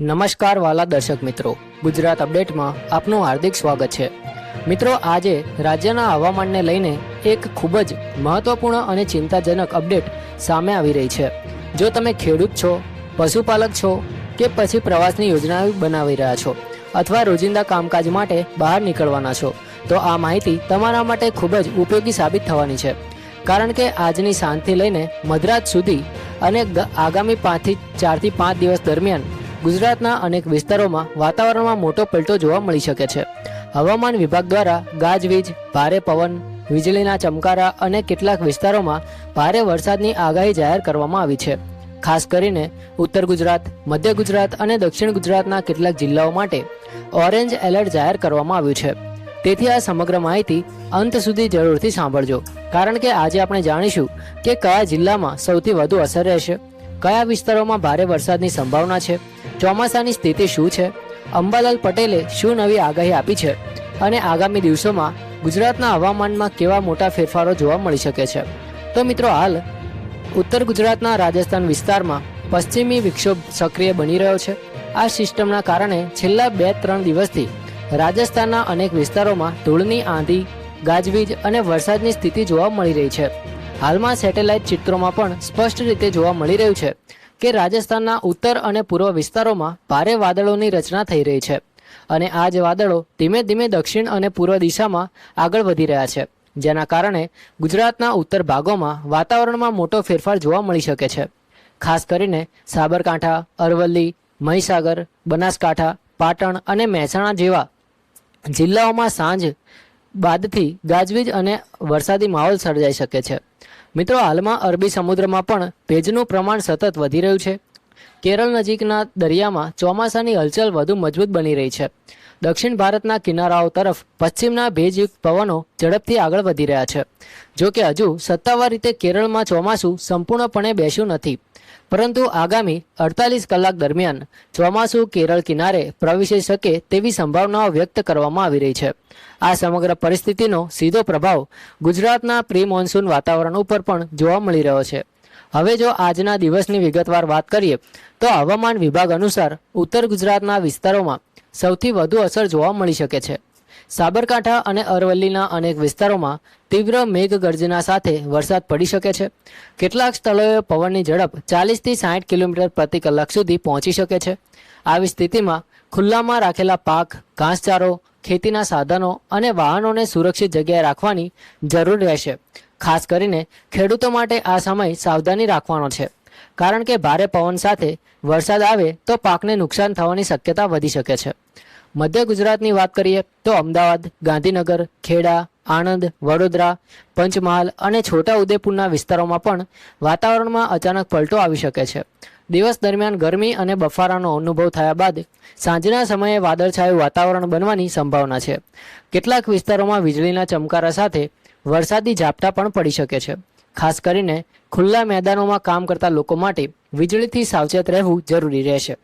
નમસ્કાર વાલા દર્શક મિત્રો, ગુજરાત અપડેટમાં આપનું હાર્દિક સ્વાગત છે। મિત્રો, આજે રાજ્યના હવામાનને લઈને એક ખૂબ જ મહત્વપૂર્ણ અને ચિંતાજનક અપડેટ સામે આવી રહી છે। જો તમે ખેડૂત છો, પશુપાલક છો કે પછી પ્રવાસની યોજના બનાવી રહ્યા છો અથવા રોજિંદા કામકાજ માટે બહાર નીકળવાના છો, તો આ માહિતી તમારા માટે ખૂબ જ ઉપયોગી સાબિત થવાની છે। કારણ કે આજની સાંજથી લઈને મધરાત સુધી અને આગામી 4 થી 5 દિવસ દરમિયાન ગુજરાતના અનેક વિસ્તારોમાં વાતાવરણમાં મોટો પલટો જોવા મળી શકે છે। હવામાન વિભાગ દ્વારા ગાજવીજ, ભારે પવન, વીજળીના ચમકારા અને કેટલાક વિસ્તારોમાં ભારે વરસાદની આગાહી જાહેર કરવામાં આવી છે। ખાસ કરીને ઉત્તર ગુજરાત, મધ્ય ગુજરાત અને દક્ષિણ ગુજરાતના કેટલાક જિલ્લાઓ માટે ઓરેન્જ એલર્ટ જાહેર કરવામાં આવ્યું છે। તેથી આ સમગ્ર માહિતી અંત સુધી જરૂરથી સાંભળજો, કારણ કે આજે આપણે જાણીશું કે કયા જિલ્લામાં સૌથી વધુ અસર રહેશે, કયા વિસ્તારોમાં ભારે વરસાદની સંભાવના છે, ચોમાસાની સ્થિતિ શું છે, અંબાલાલ પટેલે શું નવી આગાહી આપી છે અને આગામી દિવસોમાં ગુજરાતના હવામાનમાં કેવા મોટા ફેરફારો જોવા મળી શકે છે। તો મિત્રો, હાલ ઉત્તર ગુજરાતના રાજસ્થાન વિસ્તારમાં પશ્ચિમી વિક્ષોભ સક્રિય બની રહ્યો છે। આ સિસ્ટમના કારણે છેલ્લા 2-3 દિવસથી રાજસ્થાનના અનેક વિસ્તારોમાં ધૂળની આંધી, ગાજવીજ અને વરસાદની સ્થિતિ જોવા મળી રહી છે। હાલમાં સેટેલાઇટ ચિત્રોમાં પણ સ્પષ્ટ રીતે જોવા મળી રહ્યું છે કે રાજસ્થાનના ઉત્તર અને પૂર્વ વિસ્તારોમાં ભારે વાદળોની રચના થઈ રહી છે અને આ જ વાદળો ધીમે ધીમે દક્ષિણ અને પૂર્વ દિશામાં આગળ વધી રહ્યા છે, જેના કારણે ગુજરાતના ઉત્તર ભાગોમાં વાતાવરણમાં મોટો ફેરફાર જોવા મળી શકે છે। ખાસ કરીને સાબરકાંઠા, અરવલ્લી, મહીસાગર, બનાસકાંઠા, પાટણ અને મહેસાણા જેવા જિલ્લાઓમાં સાંજ બાદથી ગાજવીજ અને વરસાદી માહોલ સર્જાઈ શકે છે। મિત્રો, હાલમાં અરબી સમુદ્રમાં પણ ભેજનું પ્રમાણ સતત વધી રહ્યું છે। કેરળ નજીકના દરિયામાં ચોમાસાની હલચલ વધુ મજબૂત બની રહી છે। દક્ષિણ ભારતના કિનારાઓ તરફ પશ્ચિમના ભેજયુક્ત પવનો ઝડપથી આગળ વધી રહ્યા છે। જો કે હજુ સત્તાવાર રીતે કેરળમાં ચોમાસું સંપૂર્ણપણે બેસ્યું નથી, પરંતુ આગામી 48 કલાક દરમિયાન ચોમાસું કેરળ કિનારે પ્રવેશી શકે તેવી સંભાવનાઓ વ્યક્ત કરવામાં આવી રહી છે। આ સમગ્ર પરિસ્થિતિનો સીધો પ્રભાવ ગુજરાતના પ્રી મોન્સૂન વાતાવરણ ઉપર પણ જોવા મળી રહ્યો છે। હવે જો આજના દિવસની વિગતવાર વાત કરીએ તો હવામાન વિભાગ અનુસાર ઉત્તર ગુજરાતના વિસ્તારોમાં સૌથી વધુ અસર જોવા મળી શકે છે। સાબરકાંઠા અને અરવલ્લીના અનેક વિસ્તારોમાં તીવ્ર મેઘગર્જના સાથે વરસાદ પડી શકે છે। કેટલાક સ્થળોએ પવનની ઝડપ 40 થી 60 કિલોમીટર પ્રતિ કલાક સુધી પહોંચી શકે છે। આવી સ્થિતિમાં ખુલ્લામાં રાખેલા પાક, ઘાસચારો, ખેતીના સાધનો અને વાહનોને સુરક્ષિત જગ્યાએ રાખવાની જરૂર રહેશે। ખાસ કરીને ખેડૂતો માટે આ સમય સાવધાની રાખવાનો છે, કારણ કે ભારે પવન સાથે વરસાદ આવે તો પાકને નુકસાન થવાની શક્યતા વધી શકે છે। મધ્ય ગુજરાતની વાત કરીએ તો અમદાવાદ, ગાંધીનગર, ખેડા, આણંદ, વડોદરા, પંચમહાલ અને છોટા ઉદેપુરના વિસ્તારોમાં પણ વાતાવરણમાં અચાનક પલટો આવી શકે છે। દિવસ દરમિયાન ગરમી અને બફારાનો અનુભવ થયા બાદ સાંજના સમયે વાદળછાયું વાતાવરણ બનવાની સંભાવના છે। કેટલાક વિસ્તારોમાં વીજળીના ચમકારા સાથે વરસાદી ઝાપટા પણ પડી શકે છે। ખાસ કરીને ખુલ્લા મેદાનોમાં કામ કરતા લોકો માટે વીજળીથી સાવચેત રહેવું જરૂરી રહેશે।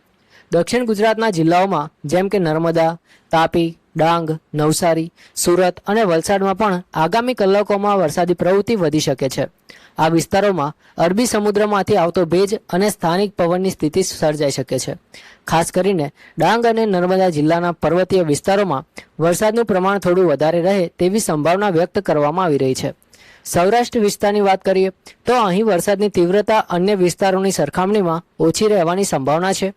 દક્ષિણ ગુજરાતના જિલ્લાઓમાં જેમ કે નર્મદા, તાપી, ડાંગ, નવસારી, સુરત અને વલસાડમાં પણ આગામી કલાકોમાં વરસાદી પ્રવૃત્તિ વધી શકે છે। આ વિસ્તારોમાં અરબી સમુદ્રમાંથી આવતો ભેજ અને સ્થાનિક પવનની સ્થિતિ સર્જાઈ શકે છે। ખાસ કરીને ડાંગ અને નર્મદા જિલ્લાના પર્વતીય વિસ્તારોમાં વરસાદનું પ્રમાણ થોડું વધારે રહે તેવી સંભાવના વ્યક્ત કરવામાં આવી રહી છે। સૌરાષ્ટ્ર વિસ્તારની વાત કરીએ તો અહીં વરસાદની તીવ્રતા અન્ય વિસ્તારોની સરખામણીમાં ઓછી રહેવાની સંભાવના છે।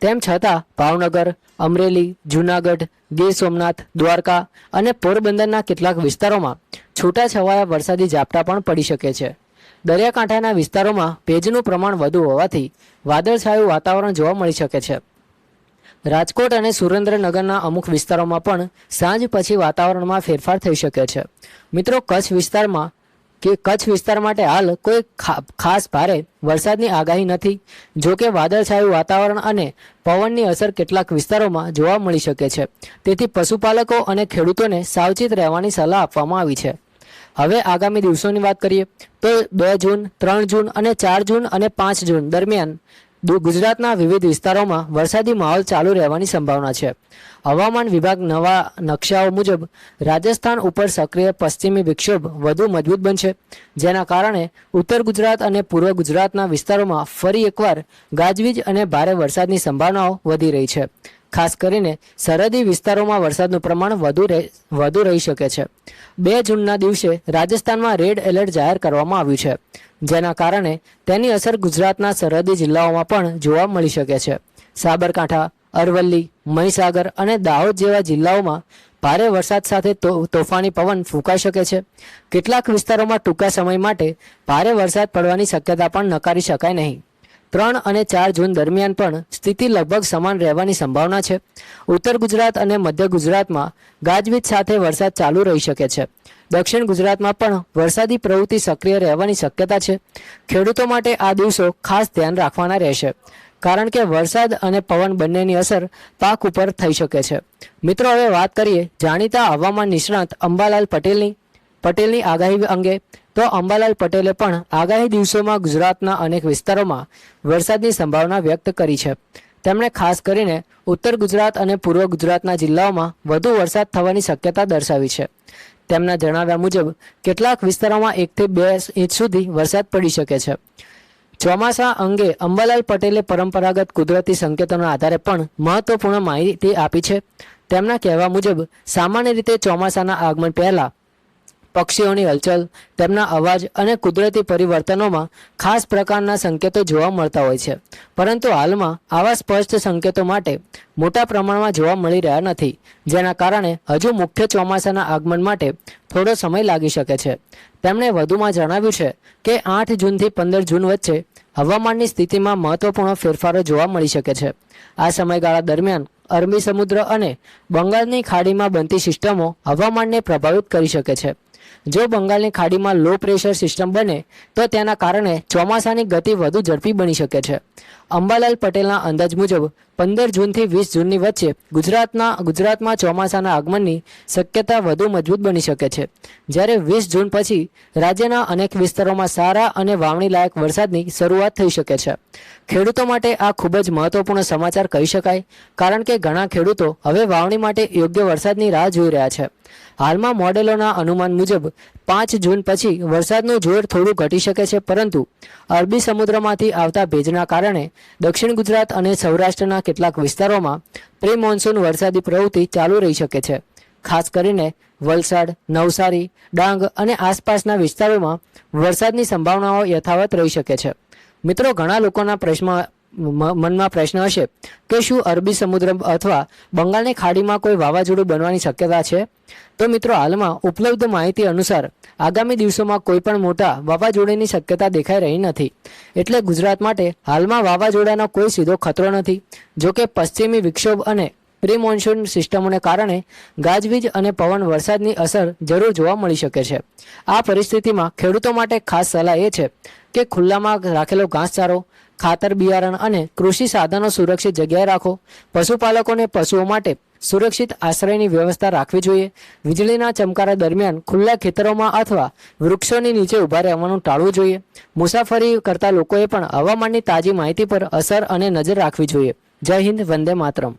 તેમ છતાં ભાવનગર, અમરેલી, જૂનાગઢ, ગીર સોમનાથ, દ્વારકા અને પોરબંદરના કેટલાક વિસ્તારોમાં છૂટાછવાયા વરસાદી ઝાપટા પણ પડી શકે છે। દરિયાકાંઠાના વિસ્તારોમાં ભેજનું પ્રમાણ વધુ હોવાથી વાદળછાયું વાતાવરણ જોવા મળી શકે છે। રાજકોટ અને સુરેન્દ્રનગરના અમુક વિસ્તારોમાં પણ સાંજ પછી વાતાવરણમાં ફેરફાર થઈ શકે છે। મિત્રો, કચ્છ વિસ્તાર માટે હાલ કોઈ ખાસ ભારે વરસાદની આગાહી નથી। જો કે વાદળછાયું વાતાવરણ અને પવનની અસર કેટલાક વિસ્તારોમાં જોવા મળી શકે છે, તેથી પશુપાલકો અને ખેડૂતોને સાવચેત રહેવાની સલાહ આપવામાં આવી છે। હવે આગામી દિવસોની વાત કરીએ તો 2 જૂન, 3 જૂન અને 4 જૂન અને 5 જૂન દરમિયાન ગુજરાતના વિવિધ વિસ્તારોમાં વરસાદી માહોલ ચાલુ રહેવાની સંભાવના છે. હવામાન વિભાગ નવા નકશાઓ મુજબ રાજસ્થાન ઉપર સક્રિય પશ્ચિમી વિક્ષોભ વધુ મજબૂત બનશે, જેના કારણે ઉત્તર ગુજરાત અને પૂર્વ ગુજરાતના વિસ્તારોમાં ફરી એકવાર ગાજવીજ અને ભારે વરસાદની સંભાવનાઓ વધી રહી છે. ખાસ કરીને સરહદી વિસ્તારોમાં વરસાદનું પ્રમાણ વધુ રહી શકે છે. 2 જૂનના દિવસે રાજસ્થાનમાં રેડ એલર્ટ જાહેર કરવામાં આવ્યું છે, જેના કારણે તેની અસર ગુજરાતના સરહદી જિલ્લાઓમાં પણ જોવા મળી શકે છે. સાબરકાંઠા, અરવલ્લી, મહીસાગર અને દાહોદ જેવા જિલ્લાઓમાં ભારે વરસાદ સાથે તોફાની પવન ફૂંકાઈ શકે છે. કેટલાક વિસ્તારોમાં ટૂંકા સમય માટે ભારે વરસાદ પડવાની શક્યતા પણ નકારી શકાય નહીં. 3 અને 4 જૂન દરમિયાન પણ સ્થિતિ લગભગ સમાન રહેવાની સંભાવના છે. ઉત્તર ગુજરાત અને મધ્ય ગુજરાતમાં ગાજવીજ સાથે વરસાદ ચાલુ રહી શકે છે. દક્ષિણ ગુજરાતમાં પણ વરસાદી પ્રવૃત્તિ સક્રિય રહેવાની શક્યતા છે. ખેડૂતો માટે આ દિવસો ખાસ ધ્યાન રાખવાના રહેશે, કારણ કે વરસાદ અને પવન બંનેની અસર પાક ઉપર થઈ શકે છે. મિત્રો, હવે વાત કરીએ જાણીતા હવામાન નિષ્ણાત અંબાલાલ પટેલની આગાહી અંગે. તો અંબાલાલ પટેલે પણ આગાહી દિવસોમાં ગુજરાતના અનેક વિસ્તારોમાં વરસાદની સંભાવના વ્યક્ત કરી છે. તેમણે ખાસ કરીને ઉત્તર ગુજરાત અને પૂર્વ ગુજરાતના જિલ્લાઓમાં વધુ વરસાદ થવાની શક્યતા દર્શાવી છે. તેમના જણાવ્યા મુજબ કેટલાક વિસ્તારોમાં 1 થી 2 ઇંચ સુધી વરસાદ પડી શકે છે. ચોમાસા અંગે અંબાલાલ પટેલે પરંપરાગત કુદરતી સંકેતોના આધારે પણ મહત્વપૂર્ણ માહિતી આપી છે. તેમના કહેવા મુજબ સામાન્ય રીતે ચોમાસાના આગમન પહેલા પક્ષીઓની હલચલ, તેમના અવાજ અને કુદરતી પરિવર્તનોમાં ખાસ પ્રકારના સંકેતો જોવા મળતા હોય છે. પરંતુ હાલમાં આવા સ્પષ્ટ સંકેતો માટે મોટા પ્રમાણમાં જોવા મળી રહ્યા નથી, જેના કારણે હજુ મુખ્ય ચોમાસાના આગમન માટે થોડો સમય લાગી શકે છે. તેમણે વધુમાં જણાવ્યું છે કે 8 જૂનથી 15 જૂન વચ્ચે હવામાનની સ્થિતિમાં મહત્વપૂર્ણ ફેરફારો જોવા મળી શકે છે. આ સમયગાળા દરમિયાન અરબી સમુદ્ર અને બંગાળની ખાડીમાં બનતી સિસ્ટમો હવામાનને પ્રભાવિત કરી શકે છે. જો બંગાળની ખાડીમાં લો પ્રેશર સિસ્ટમ બને તો તેના કારણે ચોમાસાની ગતિ વધુ ઝડપી બની શકે છે. અંબાલાલ પટેલના અંદાજ મુજબ 15 જૂનથી 20 જૂનની વચ્ચે ગુજરાતમાં ચોમાસાના આગમનની શક્યતા વધુ મજબૂત બની શકે છે, જ્યારે 20 જૂન પછી રાજ્યના અનેક વિસ્તારોમાં સારા અને વાવણી લાયક વરસાદની શરૂઆત થઈ શકે છે. ખેડૂતો માટે આ ખૂબ જ મહત્વપૂર્ણ સમાચાર કહી શકાય, કારણ કે ઘણા ખેડૂતો હવે વાવણી માટે યોગ્ય વરસાદની રાહ જોઈ રહ્યા છે. હાલમાં મોડેલોના અનુમાન મુજબ 5 જૂન પછી વરસાદનું જોર થોડું ઘટી શકે છે, પરંતુ અરબી સમુદ્રમાંથી આવતા ભેજના કારણે દક્ષિણ ગુજરાત અને સૌરાષ્ટ્રના કેટલાક વિસ્તારોમાં પ્રી મોન્સૂન વરસાદી પ્રવૃત્તિ ચાલુ રહી શકે છે. ખાસ કરીને વલસાડ, નવસારી, ડાંગ અને આસપાસના વિસ્તારોમાં વરસાદની સંભાવનાઓ યથાવત રહી શકે છે. મિત્રો, ઘણા લોકોના મનમાં પ્રશ્ન હશે કે શું અરબી સમુદ્ર અથવા બંગાળની ખાડીમાં કોઈ વાવાઝોડું બનવાની શક્યતા છે? તો મિત્રો, હાલમાં ઉપલબ્ધ માહિતી અનુસાર આગામી દિવસોમાં કોઈ પણ મોટા વાવાઝોડાની શક્યતા દેખાઈ રહી નથી. એટલે ગુજરાત માટે હાલમાં વાવાઝોડાનો કોઈ સીધો ખતરો નથી. જોકે પશ્ચિમી વિક્ષોભ અને પ્રી મોન્સૂન સિસ્ટમોને કારણે ગાજવીજ અને પવન વરસાદની અસર જરૂર જોવા મળી શકે છે. આ પરિસ્થિતિમાં ખેડૂતો માટે ખાસ સલાહ એ છે કે ખુલ્લામાં રાખેલો ઘાસચારો, ખાતર, બિયારણ અને કૃષિ સાધનો સુરક્ષિત જગ્યાએ રાખો. પશુપાલકોને પશુઓ માટે સુરક્ષિત આશ્રયની વ્યવસ્થા રાખવી જોઈએ. વીજળીના ચમકારા દરમિયાન ખુલ્લા ખેતરોમાં અથવા વૃક્ષોની નીચે ઊભા રહેવાનું ટાળવું જોઈએ. મુસાફરી કરતા લોકોએ પણ હવામાનની તાજી માહિતી પર અસર અને નજર રાખવી જોઈએ. જય હિન્દ, વંદે માતરમ.